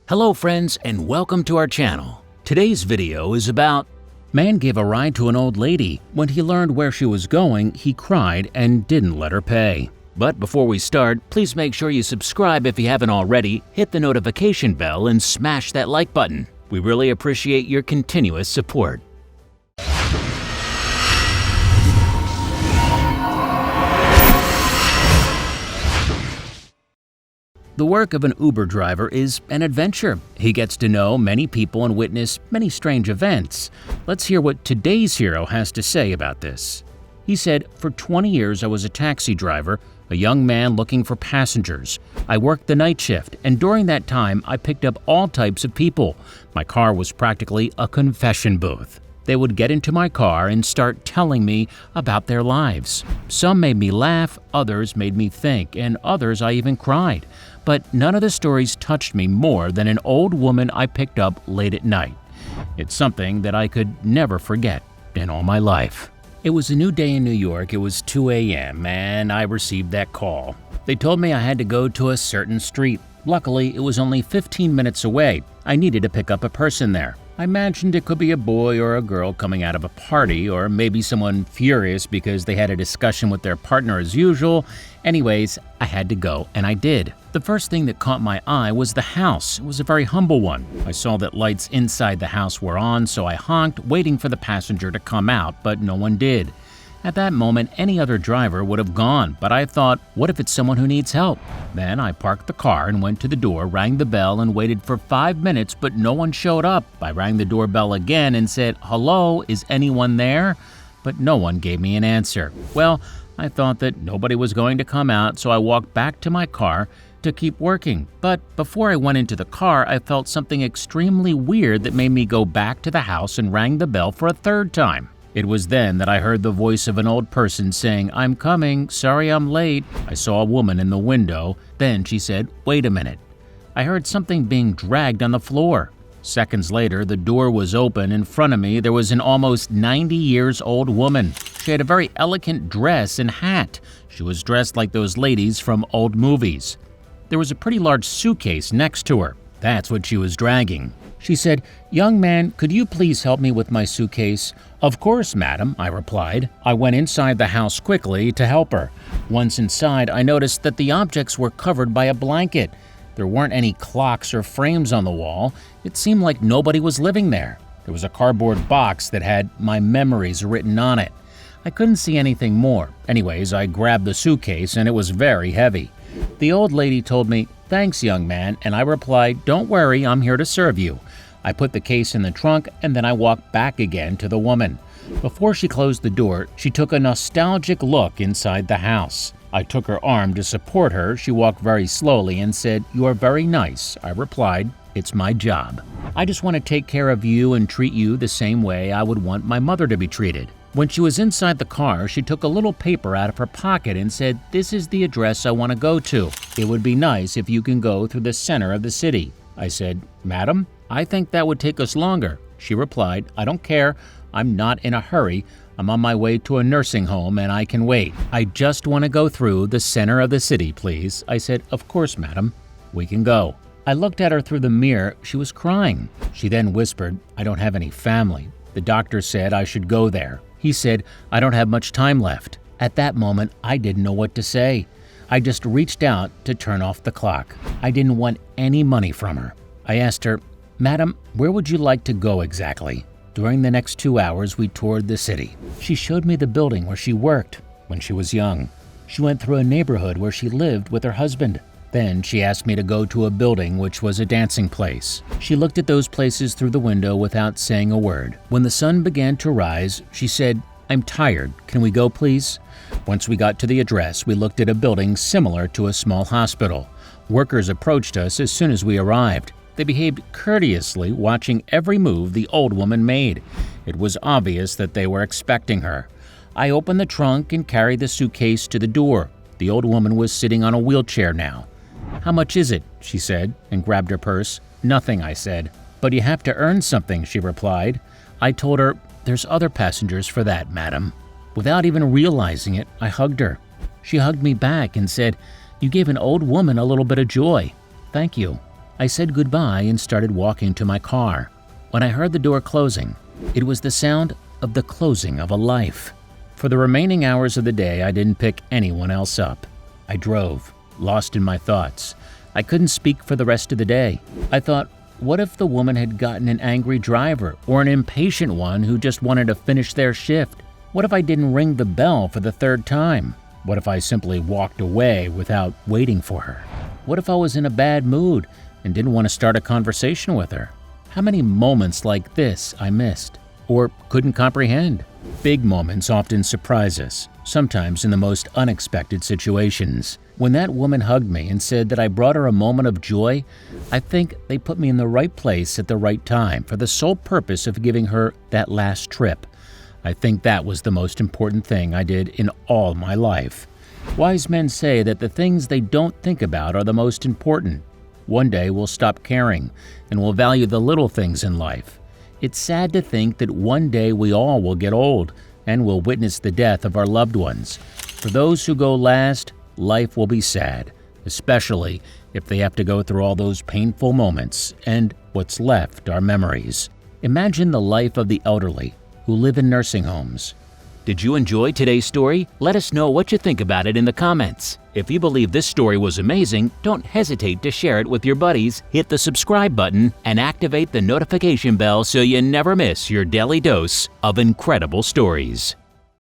Hello friends and welcome to our channel. Today's video is about man gave a ride to an old lady. When he learned where she was going, he cried and didn't let her pay. But before we start, please make sure you subscribe if you haven't already, hit the notification bell and smash that like button. We really appreciate your continuous support. The work of an Uber driver is an adventure. He gets to know many people and witness many strange events. Let's hear what today's hero has to say about this. He said, "For 20 years I was a taxi driver, a young man looking for passengers. I worked the night shift, and during that time I picked up all types of people. My car was practically a confession booth. They would get into my car and start telling me about their lives. Some made me laugh, others made me think, and others I even cried. But none of the stories touched me more than an old woman I picked up late at night. It's something that I could never forget in all my life." It was a new day in New York. It was 2 a.m. and I received that call. They told me I had to go to a certain street. Luckily, it was only 15 minutes away. I needed to pick up a person there. I imagined it could be a boy or a girl coming out of a party, or maybe someone furious because they had a discussion with their partner as usual. Anyways, I had to go, and I did. The first thing that caught my eye was the house. It was a very humble one. I saw that lights inside the house were on, so I honked, waiting for the passenger to come out, but no one did. At that moment, any other driver would have gone, but I thought, what if it's someone who needs help? Then I parked the car and went to the door, rang the bell, and waited for 5 minutes, but no one showed up. I rang the doorbell again and said, "Hello, is anyone there?" But no one gave me an answer. Well, I thought that nobody was going to come out, so I walked back to my car to keep working. But before I went into the car, I felt something extremely weird that made me go back to the house and rang the bell for a third time. It was then that I heard the voice of an old person saying, "I'm coming, sorry I'm late." I saw a woman in the window. Then she said, "Wait a minute." I heard something being dragged on the floor. Seconds later, the door was open. In front of me, there was an almost 90 years old woman. She had a very elegant dress and hat. She was dressed like those ladies from old movies. There was a pretty large suitcase next to her. That's what she was dragging. She said, "Young man, could you please help me with my suitcase?" "Of course, madam," I replied. I went inside the house quickly to help her. Once inside, I noticed that the objects were covered by a blanket. There weren't any clocks or frames on the wall. It seemed like nobody was living there. There was a cardboard box that had my memories written on it. I couldn't see anything more. Anyways, I grabbed the suitcase and it was very heavy. The old lady told me, "Thanks, young man," and I replied, "Don't worry, I'm here to serve you." I put the case in the trunk and then I walked back again to the woman. Before she closed the door, she took a nostalgic look inside the house. I took her arm to support her. She walked very slowly and said, "You are very nice." I replied, "It's my job. I just want to take care of you and treat you the same way I would want my mother to be treated." When she was inside the car, she took a little paper out of her pocket and said, "This is the address I want to go to. It would be nice if you can go through the center of the city." I said, "Madam, I think that would take us longer." She replied, "I don't care. I'm not in a hurry. I'm on my way to a nursing home and I can wait. I just want to go through the center of the city, please." I said, "Of course, madam. We can go." I looked at her through the mirror. She was crying. She then whispered, "I don't have any family. The doctor said I should go there. He said I don't have much time left." At that moment, I didn't know what to say. I just reached out to turn off the clock. I didn't want any money from her. I asked her, "Madam, where would you like to go exactly?" During the next 2 hours, we toured the city. She showed me the building where she worked when she was young. She went through a neighborhood where she lived with her husband. Then she asked me to go to a building which was a dancing place. She looked at those places through the window without saying a word. When the sun began to rise, she said, "I'm tired. Can we go, please?" Once we got to the address, we looked at a building similar to a small hospital. Workers approached us as soon as we arrived. They behaved courteously, watching every move the old woman made. It was obvious that they were expecting her. I opened the trunk and carried the suitcase to the door. The old woman was sitting on a wheelchair now. "How much is it?" she said, and grabbed her purse. "Nothing," I said. "But you have to earn something," she replied. I told her, "There's other passengers for that, madam." Without even realizing it, I hugged her. She hugged me back and said, "You gave an old woman a little bit of joy. Thank you." I said goodbye and started walking to my car. When I heard the door closing, it was the sound of the closing of a life. For the remaining hours of the day, I didn't pick anyone else up. I drove, lost in my thoughts. I couldn't speak for the rest of the day. I thought, what if the woman had gotten an angry driver or an impatient one who just wanted to finish their shift? What if I didn't ring the bell for the third time? What if I simply walked away without waiting for her? What if I was in a bad mood and didn't want to start a conversation with her? How many moments like this I missed or couldn't comprehend? Big moments often surprise us, sometimes in the most unexpected situations. When that woman hugged me and said that I brought her a moment of joy, I think they put me in the right place at the right time for the sole purpose of giving her that last trip. I think that was the most important thing I did in all my life. Wise men say that the things they don't think about are the most important. One day we'll stop caring and we'll value the little things in life. It's sad to think that one day we all will get old and will witness the death of our loved ones. For those who go last, life will be sad, especially if they have to go through all those painful moments, and what's left are memories. Imagine the life of the elderly who live in nursing homes. Did you enjoy today's story? Let us know what you think about it in the comments. If you believe this story was amazing, don't hesitate to share it with your buddies, hit the subscribe button, and activate the notification bell so you never miss your daily dose of incredible stories.